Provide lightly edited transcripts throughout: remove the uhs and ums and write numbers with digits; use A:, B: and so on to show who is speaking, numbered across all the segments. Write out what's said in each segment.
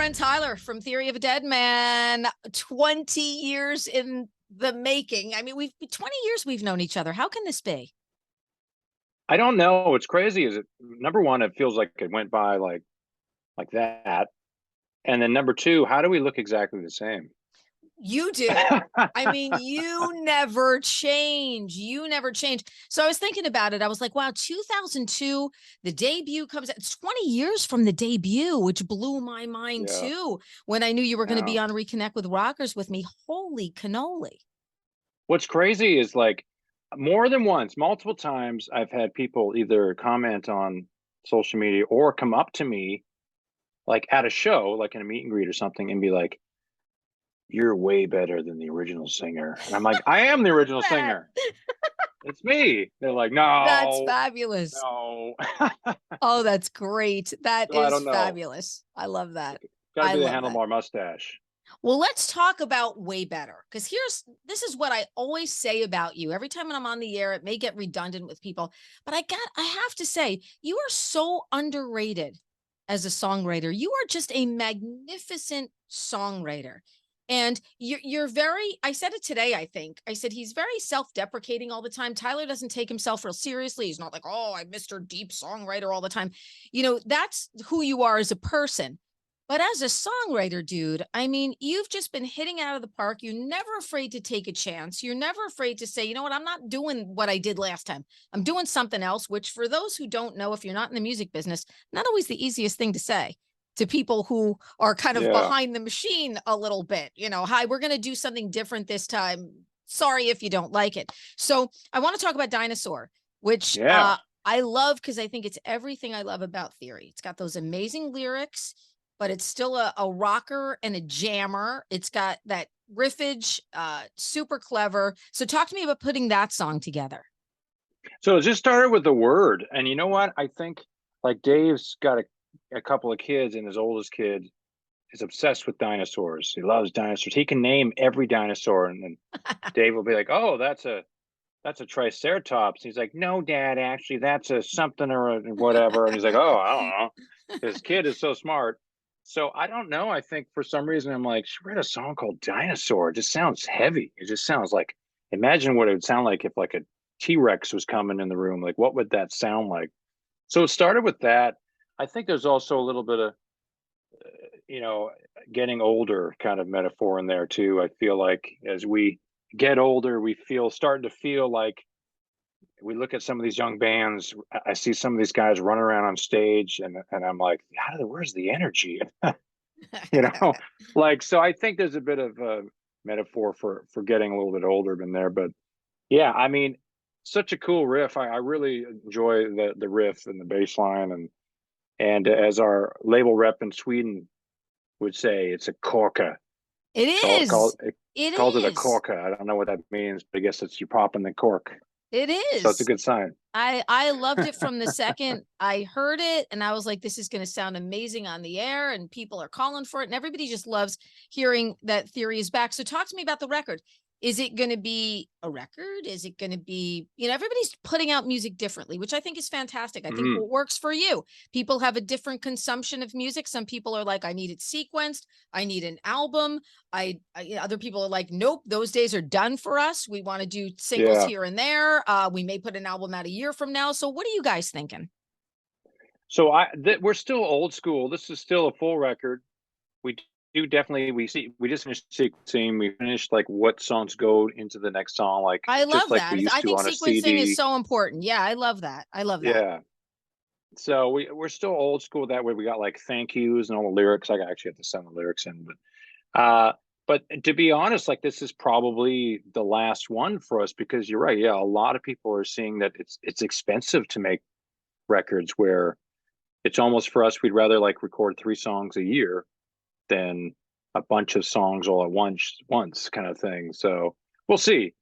A: friend Tyler from Theory of Deadman. 20 years in the making. I mean, we've 20 years we've known each other. How can this be?
B: I don't know. What's crazy is it number one, it feels like it went by like that. And then number two, how do we look exactly the same?
A: You do. I mean, you never change. You never change. So I was thinking about it. I was like, wow, 2002, the debut comes out. It's 20 years from the debut, which blew my mind
B: Yeah.
A: too. When I knew you were going to be
B: Yeah.
A: on Reconnect with Rockers with me. Holy cannoli.
B: What's crazy is like more than once, multiple times, I've had people either comment on social media or come up to me like at a show, like in a meet and greet or something, and be like, "You're way better than the original singer." And I'm like, "I am the original
A: That.
B: singer. It's me." They're like,
A: That's
B: "No,
A: fabulous.
B: no."
A: Oh, that's great. That
B: So I
A: is
B: don't know.
A: fabulous. I love that.
B: Got to
A: I
B: be the
A: love that.
B: handlebar mustache.
A: Well, let's talk about way better because this is what I always say about you. Every time I'm on the air, it may get redundant with people, but I have to say, you are so underrated as a songwriter. You are just a magnificent songwriter. And you're very, I said it today, I think. I said he's very self-deprecating all the time. Tyler doesn't take himself real seriously. He's not like, oh, I'm Mr. Deep Songwriter all the time. You know, that's who you are as a person. But as a songwriter, dude, I mean, you've just been hitting out of the park. You're never afraid to take a chance. You're never afraid to say, you know what, I'm not doing what I did last time. I'm doing something else, which for those who don't know, if you're not in the music business, not always the easiest thing to say to people who are kind of
B: Yeah.
A: behind the machine a little bit. You know, hi, we're going to do something different this time. Sorry if you don't like it. So I want to talk about DINOSAUR, which
B: Yeah.
A: I love because I think it's everything I love about Theory. It's got those amazing lyrics, but it's still a rocker and a jammer. It's got that riffage, super clever. So talk to me about putting that song together.
B: So it just started with the word. And you know what? I think like Dave's got a couple of kids, and his oldest kid is obsessed with dinosaurs. He loves dinosaurs. He can name every dinosaur. And then Dave will be like, "Oh, that's a triceratops." He's like, "No, Dad, actually, that's a something or a whatever." And he's like, "Oh, I don't know." His kid is so smart. So I don't know. I think for some reason I'm like, she wrote a song called Dinosaur. It just sounds heavy. It just sounds like, imagine what it would sound like if like a T-Rex was coming in the room. Like, what would that sound like? So it started with that. I think there's also a little bit of, you know, getting older kind of metaphor in there too. I feel like as we get older, we feel starting to feel like we look at some of these young bands. I see some of these guys running around on stage, and I'm like, where's the energy? You know, like so. I think there's a bit of a metaphor for getting a little bit older in there, but yeah, I mean, such a cool riff. I really enjoy the riff and the bass line, and as our label rep in Sweden would say, it's a corker.
A: It is.
B: It
A: It
B: calls it a
A: is.
B: corker. I don't know what that means, but I guess it's you popping the cork.
A: It
B: So it's a
A: is.
B: good sign.
A: I loved it from the second I heard it, and I was like, this is going to sound amazing on the air, and people are calling for it, and everybody just loves hearing that Theory is back. So talk to me about the record. Is it going to be a record? Is it going to be, you know, everybody's putting out music differently, which I think is fantastic. I think
B: Mm.
A: what works for you. People have a different consumption of music. Some people are like, I need it sequenced. I need an album. Other people are like, nope, those days are done for us. We want to do singles
B: Yeah.
A: here and there. We may put an album out a year from now. So what are you guys thinking?
B: So we're still old school. This is still a full record. We do definitely we just finished sequencing. We finished like what songs go into the next song, like
A: I
B: just
A: love
B: like
A: that.
B: we used
A: I
B: to
A: think
B: on a
A: sequencing is
B: CD.
A: so important. Yeah, I love that. I love that.
B: Yeah. So we're still old school that way. We got like thank yous and all the lyrics. I actually have to send the lyrics in, but to be honest, like this is probably the last one for us because you're right. Yeah, a lot of people are seeing that it's expensive to make records where it's almost for us, we'd rather like record 3 songs a year than a bunch of songs all at once kind of thing. So we'll see.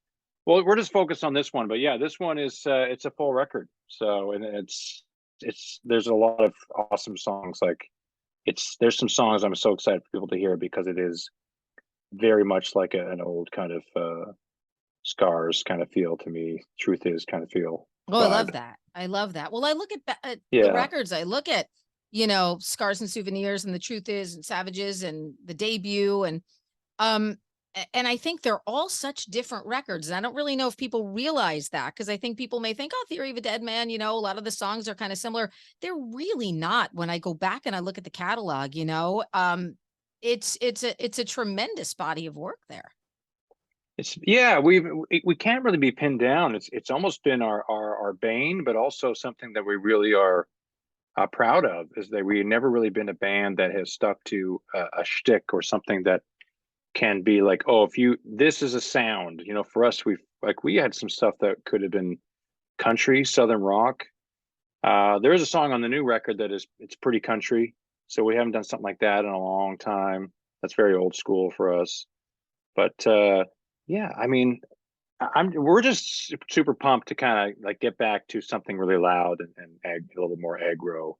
B: Well, we're just focused on this one, but yeah, this one is it's a full record. So and it's there's a lot of awesome songs. Like there's some songs I'm so excited for people to hear because it is very much like an old kind of Scars kind of feel to me. Truth is kind of feel
A: Oh, I love
B: vibe.
A: that. I love that. Well, I look at the
B: Yeah.
A: records. I look at Scars and Souvenirs and The Truth Is and Savages and the debut. Um, and I think they're all such different records. And I don't really know if people realize that, because I think people may think, oh, Theory of a Deadman, a lot of the songs are kind of similar. They're really not when I go back and I look at the catalog, it's a tremendous body of work there.
B: We can't really be pinned down. It's almost been our bane, but also something that we really are proud of, is that we never really been a band that has stuck to a shtick or something that can be like, oh, this is a sound. For us, we had some stuff that could have been country, southern rock. There is a song on the new record it's pretty country, so we haven't done something like that in a long time. That's very old school for us. But yeah, I mean, we're just super pumped to kind of like get back to something really loud and a little bit more aggro.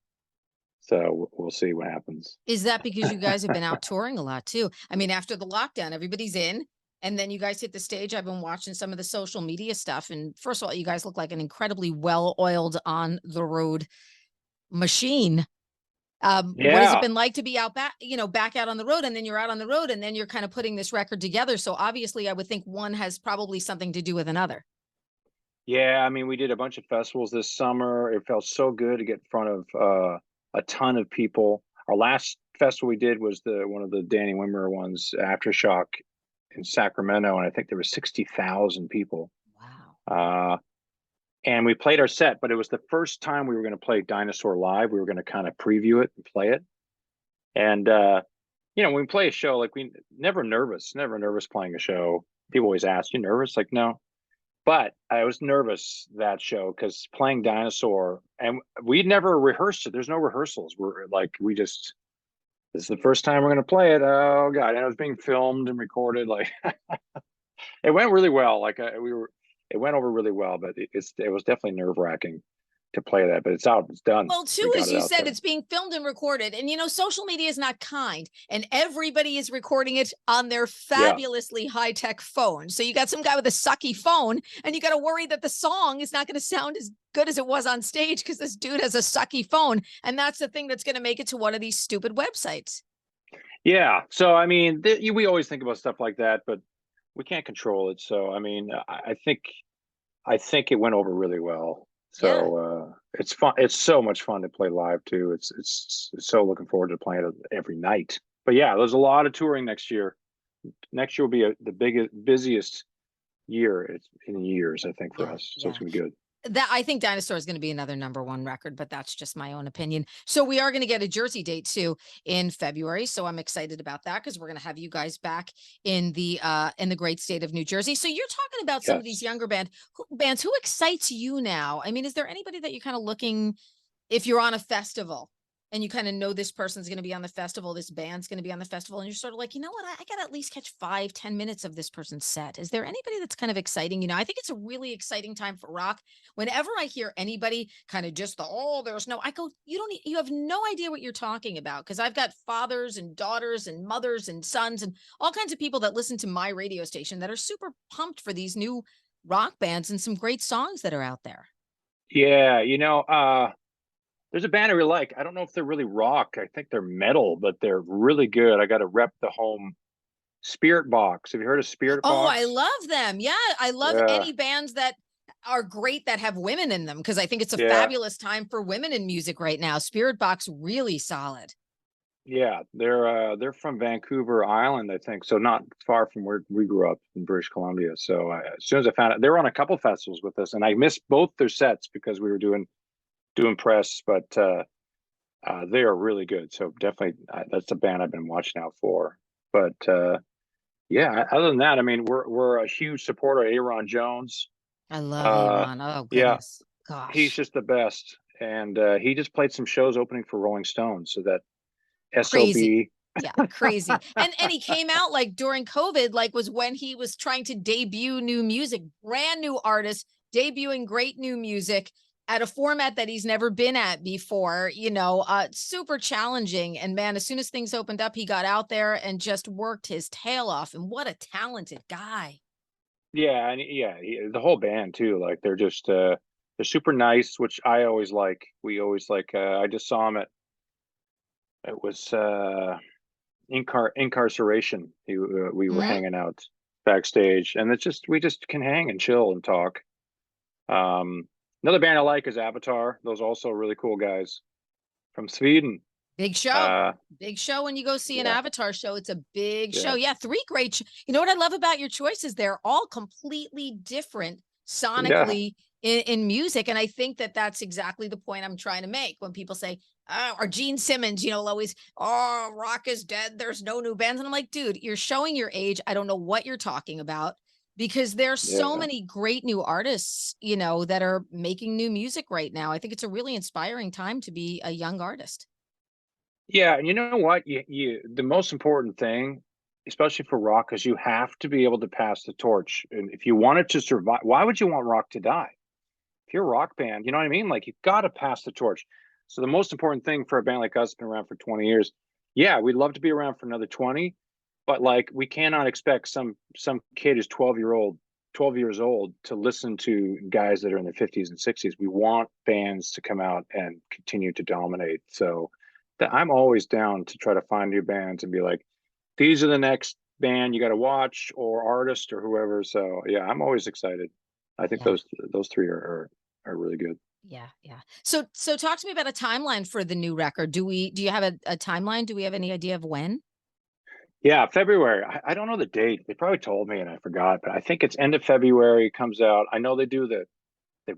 B: So we'll see what happens.
A: Is that because you guys have been out touring a lot too? I mean, after the lockdown, everybody's in, and then you guys hit the stage. I've been watching some of the social media stuff, and first of all, you guys look like an incredibly well-oiled on the road machine. What has it
B: Yeah.
A: been like to be out back out on the road, and then you're out on the road, and then you're kind of putting this record together? So obviously, I would think one has probably something to do with another.
B: Yeah, I mean, we did a bunch of festivals this summer. It felt so good to get in front of a ton of people. Our last festival we did was the one of the Danny Wimmer ones, Aftershock in Sacramento, and I think there was 60,000 people.
A: Wow.
B: And we played our set, but it was the first time we were going to play Dinosaur live. We were going to kind of preview it and play it. And when we play a show, like we never nervous playing a show. People always ask, you nervous? Like, no. But I was nervous that show because playing Dinosaur, and we'd never rehearsed it. There's no rehearsals. This is the first time we're going to play it. Oh God. And it was being filmed and recorded. Like it went really well. It went over really well, but it was definitely nerve wracking to play that, but it's out, it's done.
A: Well,
B: We
A: too,
B: got
A: as
B: it
A: you
B: out
A: said,
B: there.
A: it's being filmed and recorded. And, social media is not kind, and everybody is recording it on their
B: Yeah.
A: fabulously high tech phone. So you got some guy with a sucky phone, and you got to worry that the song is not going to sound as good as it was on stage because this dude has a sucky phone. And that's the thing that's going to make it to one of these stupid websites.
B: Yeah. So, I mean, we always think about stuff like that, but we can't control it. So, I mean, I think it went over really well.
A: Yeah.
B: So it's fun. It's so much fun to play live too. It's so looking forward to playing it every night. But yeah, there's a lot of touring next year. Next year will be the biggest, busiest year in years, I think, for
A: Yeah.
B: us. So
A: Yeah.
B: it's gonna be good.
A: That I think Dinosaur is going to be another #1 record, but that's just my own opinion. So we are going to get a Jersey date too in February. So I'm excited about that because we're going to have you guys back in the great state of New Jersey. So you're talking about some of these
B: Yes.
A: younger bands. Who excites you now? I mean, is there anybody that you're kind of looking, if you're on a festival and you kind of know this person's going to be on the festival, this band's going to be on the festival, and you're sort of like, you know what, I got to at least catch 5-10 minutes of this person's set. Is there anybody that's kind of exciting? I think it's a really exciting time for rock. Whenever I hear anybody kind of just there's no, I go, you have no idea what you're talking about. Cause I've got fathers and daughters and mothers and sons and all kinds of people that listen to my radio station that are super pumped for these new rock bands and some great songs that are out there.
B: Yeah. There's a band I really like. I don't know if they're really rock. I think they're metal, but they're really good. I got to rep the home Spirit Box. Have you heard of Spirit
A: Oh, I
B: Box?
A: love them. Yeah, I love
B: Yeah.
A: any bands that are great that have women in them because I think it's a
B: Yeah.
A: fabulous time for women in music right now. Spirit Box really solid.
B: Yeah, they're from Vancouver Island, I think, so not far from where we grew up in British Columbia. So as soon as I found out, they were on a couple festivals with us, and I missed both their sets because we were doing press. But they are really good. So definitely, that's a band I've been watching out for. But yeah, other than that, I mean, we're a huge supporter of Aaron Jones.
A: I love
B: Uh,
A: Aaron. Oh
B: yeah,
A: goodness.
B: he's
A: Gosh.
B: just the best, and he just played some shows opening for Rolling Stones. So that
A: Crazy.
B: SOB.
A: Yeah, crazy. And he came out like during COVID, like was when he was trying to debut new music, brand new artist, debuting great new music at a format that he's never been at before, super challenging. And man, as soon as things opened up, he got out there and just worked his tail off. And what a talented guy.
B: Yeah, and yeah, the whole band too. Like they're super nice, which I always like. We always like. I just saw him at It was incarceration. We were
A: Mhm.
B: hanging out backstage, and it's just we just can hang and chill and talk. Another band I like is Avatar. Those also really cool guys from Sweden.
A: Big show.
B: Uh,
A: Big show when you go see an
B: yeah,
A: Avatar show. It's a big show.
B: yeah,
A: Yeah, three great. You know what I love about your choices? They're all completely different
B: yeah,
A: sonically in music, and I think that that's exactly the point I'm trying to make when people say, "Oh," or Gene Simmons, will always, "Oh, rock is dead. There's no new bands," and I'm like, dude, you're showing your age. I don't know what you're talking about because there's so
B: yeah.
A: many great new artists, that are making new music right now. I think it's a really inspiring time to be a young artist.
B: Yeah, and you know what? You the most important thing, especially for rock, is you have to be able to pass the torch. And if you want it to survive, why would you want rock to die? If you're a rock band, you know what I mean? Like you've got to pass the torch. So the most important thing for a band like us, been around for 20 years, yeah, we'd love to be around for another 20, but like we cannot expect some kid who's 12 years old to listen to guys that are in their 50s and 60s. We want bands to come out and continue to dominate. So that I'm always down to try to find new bands and be like, these are the next band you got to watch or artist or whoever. So yeah, I'm always excited. I think
A: Yeah.
B: those three are really good.
A: Yeah, yeah. So talk to me about a timeline for the new record. Do you have a timeline? Do we have any idea of when?
B: Yeah, February. I don't know the date. They probably told me and I forgot, but I think it's end of February it comes out. I know they do the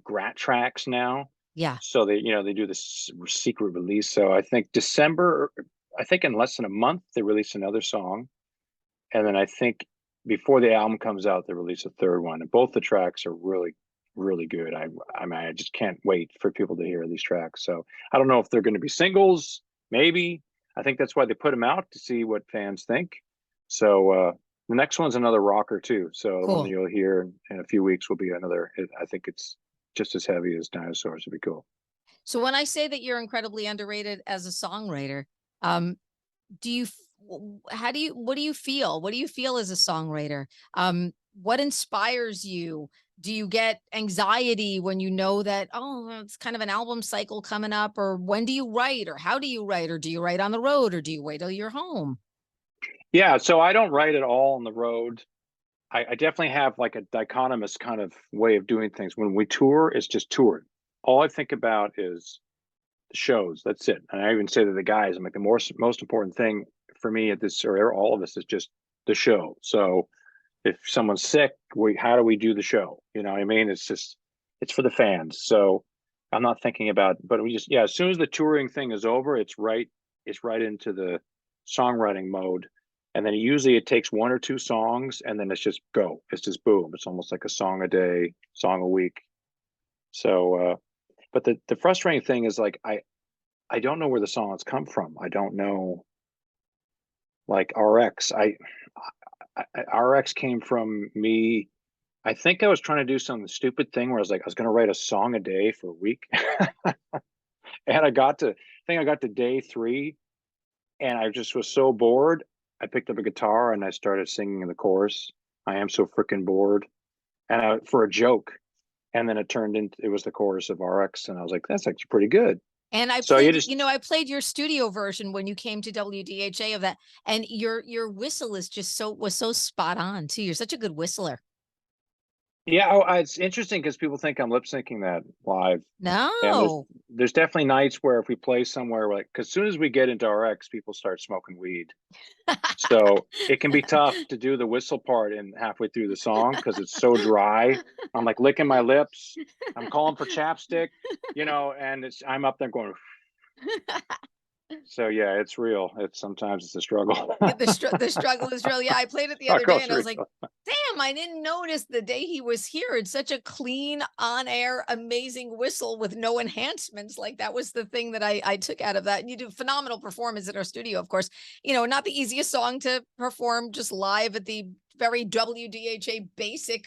B: Grat tracks now.
A: Yeah.
B: So they do this secret release. So I think December, I think in less than a month they release another song. And then I think before the album comes out, they release a third one. And both the tracks are really, really good. I mean, I just can't wait for people to hear these tracks. So I don't know if they're going to be singles, maybe. I think that's why they put them out to see what fans think. So the next one's another rocker too. So the one that
A: Cool.
B: you'll hear in a few weeks will be another. I think it's just as heavy as Dinosaurs. It'd be cool.
A: So when I say that you're incredibly underrated as a songwriter, um, do you how do you what do you feel? What do you feel as a songwriter? What inspires you? Do you get anxiety when you know that, oh, well, it's kind of an album cycle coming up? Or when do you write? Or how do you write? Or do you write on the road? Or do you wait till you're home?
B: Yeah, so I don't write at all on the road. I definitely have like a dichotomous kind of way of doing things. When we tour, it's just touring. All I think about is the shows. That's it. And I even say to the guys, I'm like, the most important thing for me at this, or all of us, is just the show. So if someone's sick, how do we do the show? You know what I mean? It's for the fans. So I'm not thinking about, but we just, yeah, as soon as the touring thing is over, it's right into the songwriting mode. And then usually it takes one or two songs and then it's just go. It's just boom. It's almost like a song a day, song a week. So, but the frustrating thing is like, I don't know where the songs come from. I don't know, like RX. RX came from me. I think I was trying to do some stupid thing where I was like, I was going to write a song a day for a week. And I got to day three and I just was so bored. I picked up a guitar and I started singing in the chorus. I am so freaking bored. And for a joke. And then it was the chorus of RX. And I was like, that's actually pretty good.
A: And
B: So you just,
A: I played your studio version when you came to WDHA of that, and your whistle is just was so spot on too. You're such a good whistler.
B: yeah, it's interesting because people think I'm lip syncing that live. And
A: No.
B: there's definitely nights where if we play somewhere like because as soon as we get into RX, people start smoking weed. So it can be tough to do the whistle part in halfway through the song because it's so dry. I'm like licking my lips. I'm calling for chapstick, and I'm up there going. So yeah, it's real. It's sometimes it's a struggle.
A: The struggle is real. Yeah, I played it the other day
B: Struggle's
A: and I was like,
B: real.
A: damn, I didn't notice the day he was here. It's such a clean, on-air, amazing whistle with no enhancements. Like that was the thing that I took out of that. And you do phenomenal performance in our studio, of course. Not the easiest song to perform just live at the very WDHA basic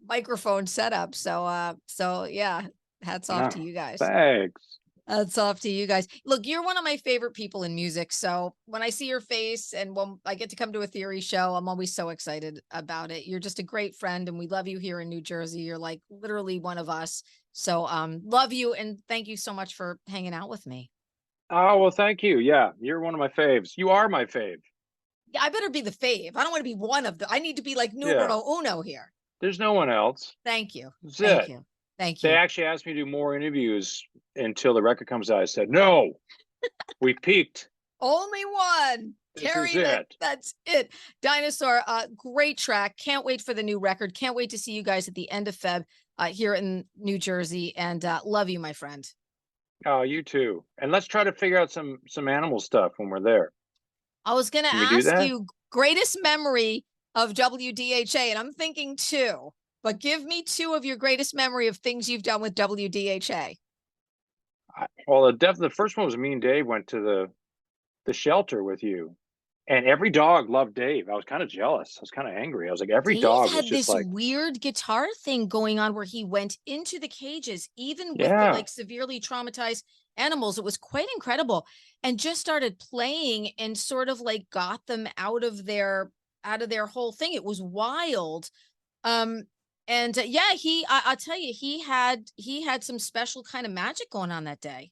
A: microphone setup. So yeah, hats off
B: No,
A: to you guys.
B: thanks.
A: That's off to you guys. Look, you're one of my favorite people in music. So when I see your face and when I get to come to a theory show, I'm always so excited about it. You're just a great friend and we love you here in New Jersey. You're like literally one of us. So love you and thank you so much for hanging out with me.
B: Oh, well, thank you. Yeah, you're one of my faves. You are my fave.
A: Yeah, I better be the fave. I don't want to be one of the. I need to be like
B: Yeah,
A: numero uno here.
B: there's no one else.
A: Thank you.
B: That's
A: Thank
B: it.
A: you. Thank
B: They
A: you.
B: actually asked me to do more interviews until the record comes out. I said, no, we peaked.
A: Only one.
B: This is
A: Terry,
B: it.
A: that's it. Dinosaur, great track. Can't wait for the new record. Can't wait to see you guys at the end of Feb here in New Jersey. And love you, my friend.
B: Oh, you too. And let's try to figure out some animal stuff when we're there.
A: I was going to
B: Can we do
A: ask
B: that?
A: you greatest memory of WDHA, and I'm thinking two, but give me two of your greatest memory of things you've done with WDHA.
B: Well, the first one was me and Dave went to the shelter with you, and every dog loved Dave. I was kind of jealous. I was kind of angry. I was like, every
A: Dave
B: dog was
A: had
B: just
A: this
B: like,
A: weird guitar thing going on where he went into the cages, even with the
B: yeah,
A: like severely traumatized animals. It was quite incredible, and just started playing and sort of like got them out of their whole thing. It was wild. And yeah, I'll tell you, he had some special kind of magic going on that day.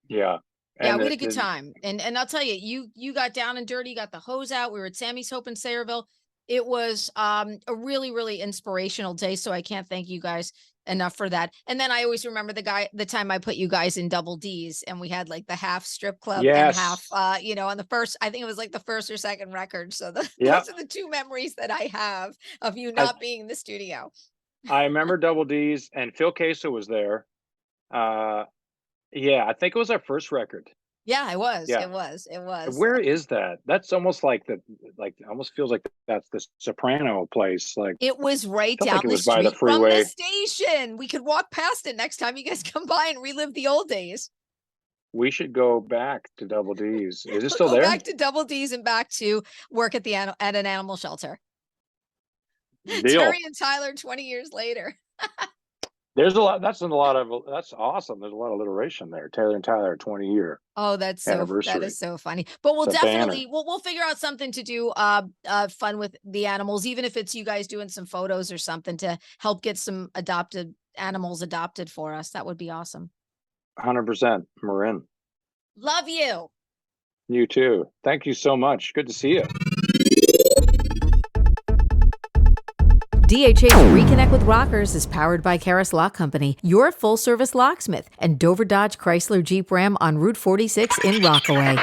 B: yeah.
A: Yeah,
B: And
A: we had a good time. And I'll tell you, you got down and dirty, got the hose out. We were at Sammy's Hope in Sayreville. It was a really, really inspirational day. So I can't thank you guys enough for that. And then I always remember the time I put you guys in Double D's and we had like the half strip club and half
B: yes,
A: on the first, I think it was like the first or second record. So
B: yeah.
A: those are the two memories that I have of you
B: I
A: not being in the studio.
B: I remember Double D's and Phil Queso was there. Yeah, I think it was our first record.
A: Yeah, it was.
B: Yeah.
A: It was. It was.
B: Where is that? That's almost like almost feels like that's the Soprano place. Like,
A: It was right
B: felt
A: down
B: like it
A: the
B: was by the
A: street from the
B: freeway.
A: station. We could walk past it next time you guys come by and relive the old days.
B: We should go back to Double D's. Is it
A: We'll
B: still
A: go
B: there?
A: back to Double D's and back to work at at an animal shelter. Terry
B: Deal.
A: and Tyler 20 years later.
B: There's a lot. That's awesome. There's a lot of alliteration there. Taylor and Tyler 20-year
A: Oh, that
B: anniversary.
A: is so funny. But we'll
B: It's a banner.
A: definitely we'll figure out something to do fun with the animals, even if it's you guys doing some photos or something to help get some adopted animals adopted for us. That would be awesome.
B: 100%. Marin.
A: Love you.
B: You too. Thank you so much. Good to see you.
A: DHA's Reconnect with Rockers is powered by Karis Lock Company, your full-service locksmith, and Dover Dodge Chrysler Jeep Ram on Route 46 in Rockaway.